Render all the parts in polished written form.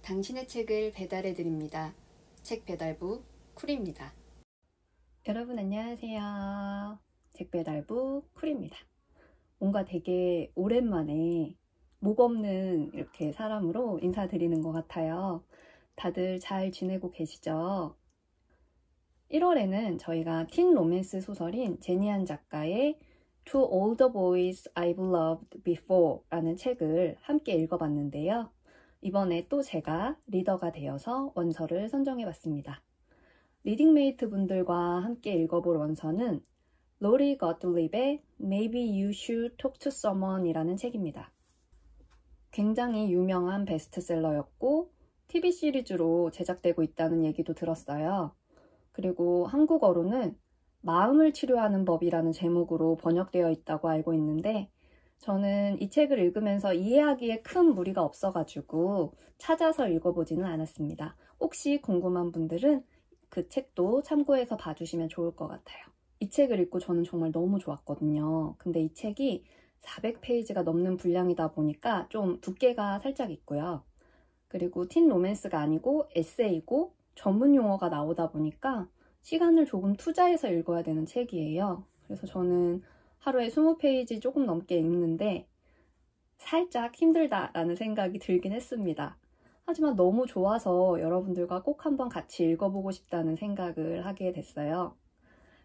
당신의 책을 배달해 드립니다. 책 배달부 쿨입니다. 여러분 안녕하세요. 책 배달부 쿨입니다. 뭔가 되게 오랜만에 목 없는 이렇게 사람으로 인사드리는 것 같아요. 다들 잘 지내고 계시죠? 1월에는 저희가 틴 로맨스 소설인 제니안 작가의 To All the Boys I've Loved Before 라는 책을 함께 읽어봤는데요. 이번에 또 제가 리더가 되어서 원서를 선정해봤습니다. 리딩메이트 분들과 함께 읽어볼 원서는 로리 거틀립의 Maybe You Should Talk to Someone 이라는 책입니다. 굉장히 유명한 베스트셀러였고 TV 시리즈로 제작되고 있다는 얘기도 들었어요. 그리고 한국어로는 마음을 치료하는 법이라는 제목으로 번역되어 있다고 알고 있는데 저는 이 책을 읽으면서 이해하기에 큰 무리가 없어가지고 찾아서 읽어보지는 않았습니다. 혹시 궁금한 분들은 그 책도 참고해서 봐주시면 좋을 것 같아요. 이 책을 읽고 저는 정말 너무 좋았거든요. 근데 이 책이 400페이지가 넘는 분량이다 보니까 좀 두께가 살짝 있고요. 그리고 틴 로맨스가 아니고 에세이고 전문 용어가 나오다 보니까 시간을 조금 투자해서 읽어야 되는 책이에요. 그래서 저는 하루에 20페이지 조금 넘게 읽는데 살짝 힘들다라는 생각이 들긴 했습니다. 하지만 너무 좋아서 여러분들과 꼭 한번 같이 읽어보고 싶다는 생각을 하게 됐어요.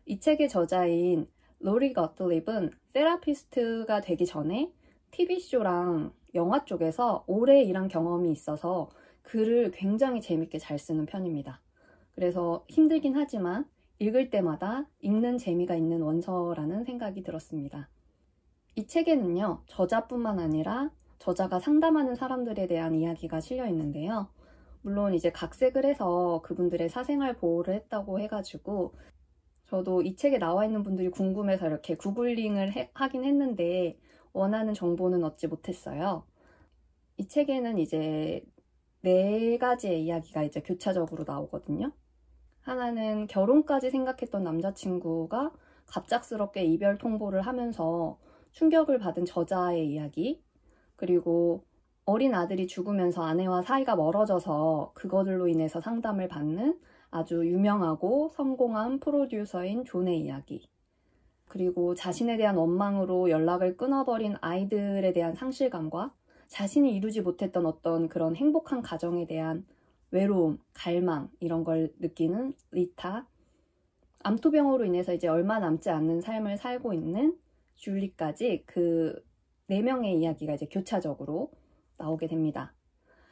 이 책의 저자인 로리 거틀립은 세라피스트가 되기 전에 TV쇼랑 영화 쪽에서 오래 일한 경험이 있어서 글을 굉장히 재밌게 잘 쓰는 편입니다. 그래서 힘들긴 하지만 읽을 때마다 읽는 재미가 있는 원서라는 생각이 들었습니다. 이 책에는요, 저자뿐만 아니라 저자가 상담하는 사람들에 대한 이야기가 실려 있는데요. 물론 이제 각색을 해서 그분들의 사생활 보호를 했다고 해가지고 저도 이 책에 나와 있는 분들이 궁금해서 이렇게 구글링을 하긴 했는데 원하는 정보는 얻지 못했어요. 이 책에는 이제 4가지의 이야기가 이제 교차적으로 나오거든요. 하나는 결혼까지 생각했던 남자친구가 갑작스럽게 이별 통보를 하면서 충격을 받은 저자의 이야기, 그리고 어린 아들이 죽으면서 아내와 사이가 멀어져서 그것들로 인해서 상담을 받는 아주 유명하고 성공한 프로듀서인 존의 이야기, 그리고 자신에 대한 원망으로 연락을 끊어버린 아이들에 대한 상실감과 자신이 이루지 못했던 어떤 그런 행복한 가정에 대한 외로움, 갈망 이런 걸 느끼는 리타, 암투병으로 인해서 이제 얼마 남지 않는 삶을 살고 있는 줄리까지 그 4명의 이야기가 이제 교차적으로 나오게 됩니다.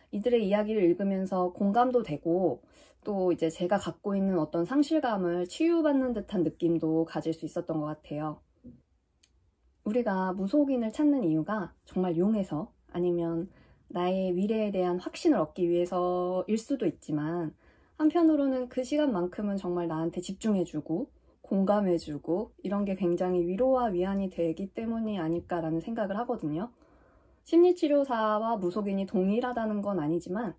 이들의 이야기를 읽으면서 공감도 되고 또 이제 제가 갖고 있는 어떤 상실감을 치유받는 듯한 느낌도 가질 수 있었던 것 같아요. 우리가 무속인을 찾는 이유가 정말 용해서 아니면 나의 미래에 대한 확신을 얻기 위해서일 수도 있지만 한편으로는 그 시간만큼은 정말 나한테 집중해주고 공감해주고 이런 게 굉장히 위로와 위안이 되기 때문이 아닐까라는 생각을 하거든요. 심리치료사와 무속인이 동일하다는 건 아니지만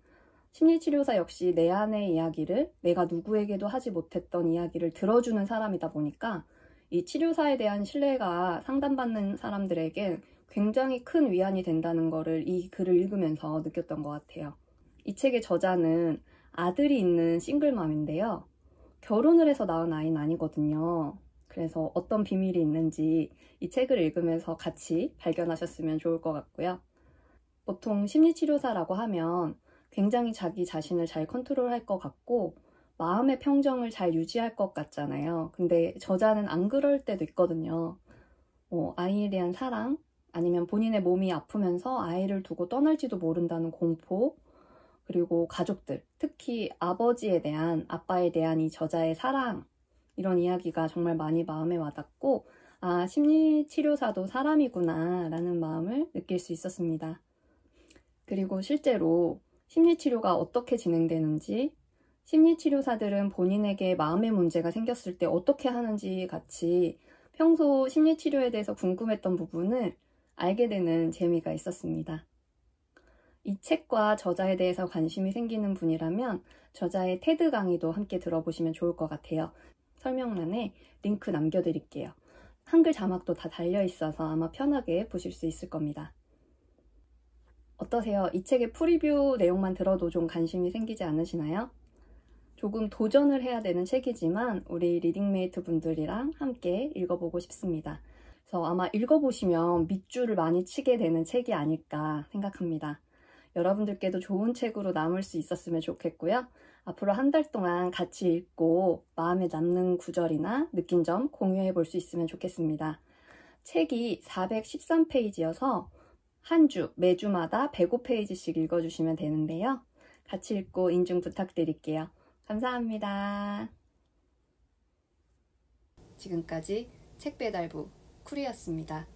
심리치료사 역시 내 안의 이야기를 내가 누구에게도 하지 못했던 이야기를 들어주는 사람이다 보니까 이 치료사에 대한 신뢰가 상담받는 사람들에게 굉장히 큰 위안이 된다는 거를 이 글을 읽으면서 느꼈던 것 같아요. 이 책의 저자는 아들이 있는 싱글맘인데요. 결혼을 해서 낳은 아이는 아니거든요. 그래서 어떤 비밀이 있는지 이 책을 읽으면서 같이 발견하셨으면 좋을 것 같고요. 보통 심리치료사라고 하면 굉장히 자기 자신을 잘 컨트롤할 것 같고 마음의 평정을 잘 유지할 것 같잖아요. 근데 저자는 안 그럴 때도 있거든요. 아이에 대한 사랑, 아니면 본인의 몸이 아프면서 아이를 두고 떠날지도 모른다는 공포, 그리고 가족들, 특히 아버지에 대한, 아빠에 대한 이 저자의 사랑, 이런 이야기가 정말 많이 마음에 와닿고 아, 심리치료사도 사람이구나 라는 마음을 느낄 수 있었습니다. 그리고 실제로 심리치료가 어떻게 진행되는지, 심리치료사들은 본인에게 마음의 문제가 생겼을 때 어떻게 하는지 같이 평소 심리치료에 대해서 궁금했던 부분을 알게 되는 재미가 있었습니다. 이 책과 저자에 대해서 관심이 생기는 분이라면 저자의 테드 강의도 함께 들어보시면 좋을 것 같아요. 설명란에 링크 남겨드릴게요. 한글 자막도 다 달려있어서 아마 편하게 보실 수 있을 겁니다. 어떠세요? 이 책의 프리뷰 내용만 들어도 좀 관심이 생기지 않으시나요? 조금 도전을 해야 되는 책이지만 우리 리딩메이트 분들이랑 함께 읽어보고 싶습니다. 그래서 아마 읽어보시면 밑줄을 많이 치게 되는 책이 아닐까 생각합니다. 여러분들께도 좋은 책으로 남을 수 있었으면 좋겠고요. 앞으로 한 달 동안 같이 읽고 마음에 남는 구절이나 느낀 점 공유해 볼 수 있으면 좋겠습니다. 책이 413페이지여서 한 주, 매주마다 105페이지씩 읽어주시면 되는데요. 같이 읽고 인증 부탁드릴게요. 감사합니다. 지금까지 책배달부 쿨이었습니다.